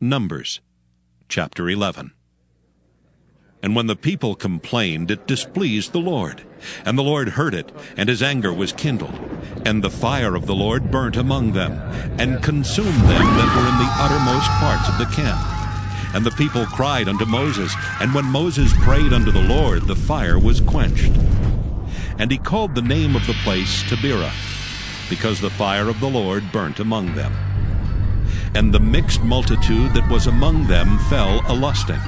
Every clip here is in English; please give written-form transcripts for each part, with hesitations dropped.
Numbers, chapter 11. And when the people complained, it displeased the Lord. And the Lord heard it, and his anger was kindled. And the fire of the Lord burnt among them, and consumed them that were in the uttermost parts of the camp. And the people cried unto Moses, and when Moses prayed unto the Lord, the fire was quenched. And he called the name of the place Taberah, because the fire of the Lord burnt among them. And the mixed multitude that was among them fell a-lusting.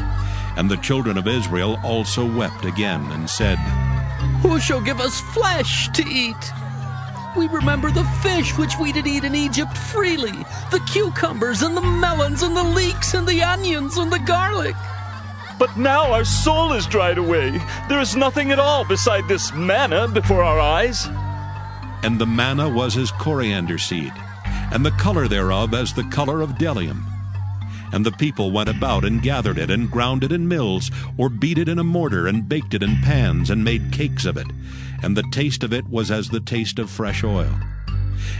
And the children of Israel also wept again, and said, Who shall give us flesh to eat? We remember the fish which we did eat in Egypt freely, the cucumbers and the melons and the leeks and the onions and the garlic. But now our soul is dried away. There is nothing at all beside this manna before our eyes. And the manna was as coriander seed, and the color thereof as the color of bdellium. And the people went about and gathered it, and ground it in mills, or beat it in a mortar, and baked it in pans, and made cakes of it. And the taste of it was as the taste of fresh oil.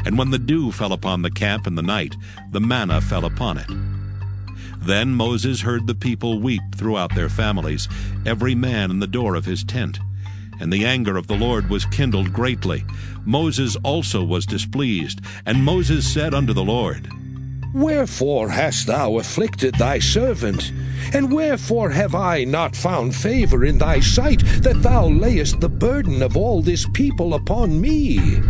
And when the dew fell upon the camp in the night, the manna fell upon it. Then Moses heard the people weep throughout their families, every man in the door of his tent. And the anger of the Lord was kindled greatly. Moses also was displeased. And Moses said unto the Lord, Wherefore hast thou afflicted thy servant? And wherefore have I not found favor in thy sight, that thou layest the burden of all this people upon me?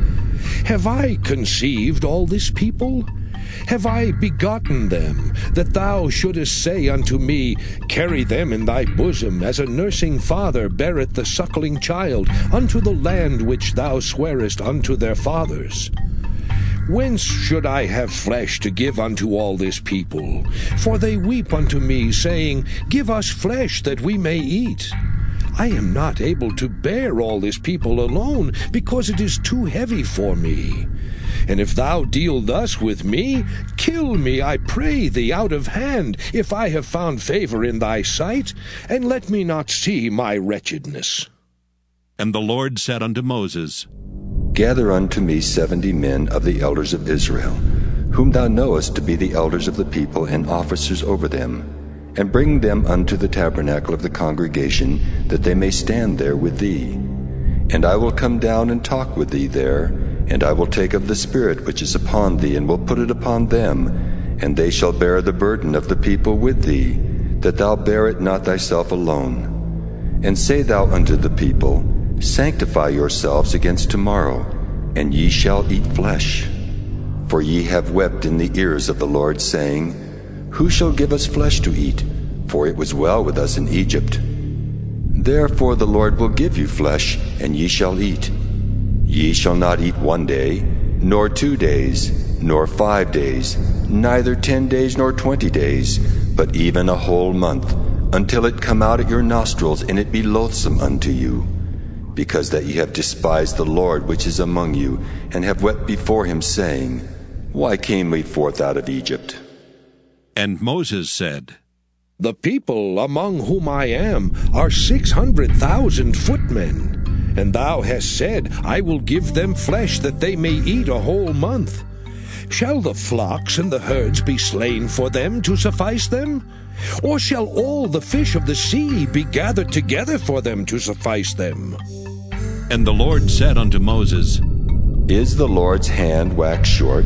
Have I conceived all this people? Have I begotten them, that thou shouldest say unto me, Carry them in thy bosom, as a nursing father beareth the suckling child, unto the land which thou swarest unto their fathers? Whence should I have flesh to give unto all this people? For they weep unto me, saying, Give us flesh that we may eat. I am not able to bear all this people alone, because it is too heavy for me. And if thou deal thus with me, kill me, I pray thee, out of hand, if I have found favor in thy sight, and let me not see my wretchedness. And the Lord said unto Moses, Gather unto me 70 men of the elders of Israel, whom thou knowest to be the elders of the people and officers over them, and bring them unto the tabernacle of the congregation, that they may stand there with thee. And I will come down and talk with thee there, and I will take of the Spirit which is upon thee, and will put it upon them, and they shall bear the burden of the people with thee, that thou bear it not thyself alone. And say thou unto the people, Sanctify yourselves against tomorrow, and ye shall eat flesh. For ye have wept in the ears of the Lord, saying, Who shall give us flesh to eat? For it was well with us in Egypt. Therefore the Lord will give you flesh, and ye shall eat. Ye shall not eat 1 day, nor 2 days, nor 5 days, neither 10 days nor 20 days, but even a whole month, until it come out at your nostrils, and it be loathsome unto you. Because that ye have despised the Lord which is among you, and have wept before him, saying, Why came we forth out of Egypt? And Moses said, The people among whom I am are 600,000 footmen. And thou hast said, I will give them flesh that they may eat a whole month. Shall the flocks and the herds be slain for them to suffice them? Or shall all the fish of the sea be gathered together for them to suffice them? And the Lord said unto Moses, Is the Lord's hand waxed short?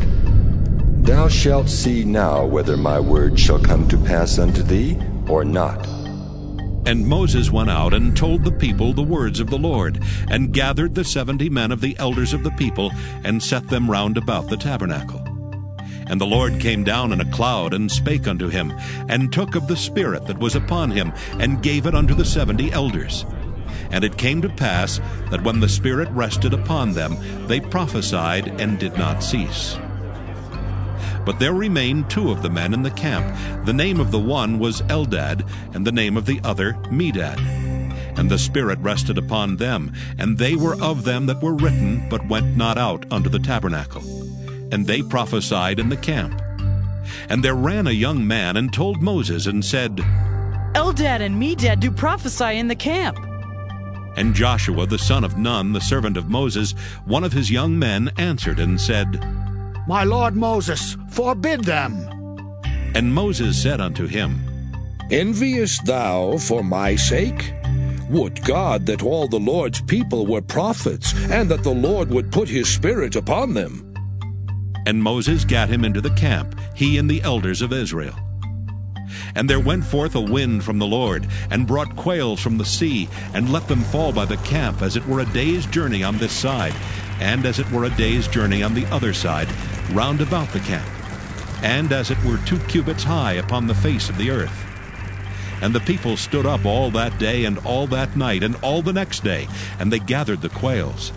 Thou shalt see now whether my word shall come to pass unto thee, or not. And Moses went out and told the people the words of the Lord, and gathered the 70 men of the elders of the people, and set them round about the tabernacle. And the Lord came down in a cloud, and spake unto him, and took of the Spirit that was upon him, and gave it unto the 70 elders. And it came to pass, that when the Spirit rested upon them, they prophesied, and did not cease. But there remained 2 of the men in the camp. The name of the one was Eldad, and the name of the other Medad. And the Spirit rested upon them, and they were of them that were written, but went not out unto the tabernacle. And they prophesied in the camp. And there ran a young man, and told Moses, and said, Eldad and Medad do prophesy in the camp. And Joshua the son of Nun, the servant of Moses, one of his young men, answered and said, My lord Moses, forbid them. And Moses said unto him, Enviest thou for my sake? Would God that all the Lord's people were prophets, and that the Lord would put his Spirit upon them. And Moses gat him into the camp, he and the elders of Israel. And there went forth a wind from the Lord, and brought quails from the sea, and let them fall by the camp, as it were a day's journey on this side, and as it were a day's journey on the other side, round about the camp, and as it were 2 cubits high upon the face of the earth. And the people stood up all that day, and all that night, and all the next day, and they gathered the quails.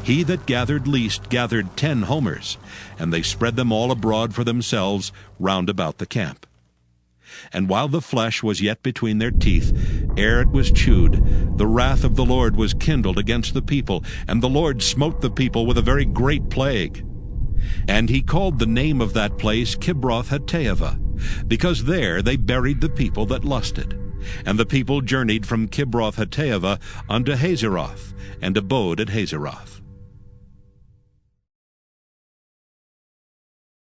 He that gathered least gathered 10 homers, and they spread them all abroad for themselves round about the camp. And while the flesh was yet between their teeth, ere it was chewed, the wrath of the Lord was kindled against the people, and the Lord smote the people with a very great plague. And he called the name of that place Kibroth-Hattaavah, because there they buried the people that lusted. And the people journeyed from Kibroth-Hattaavah unto Hazeroth, and abode at Hazeroth.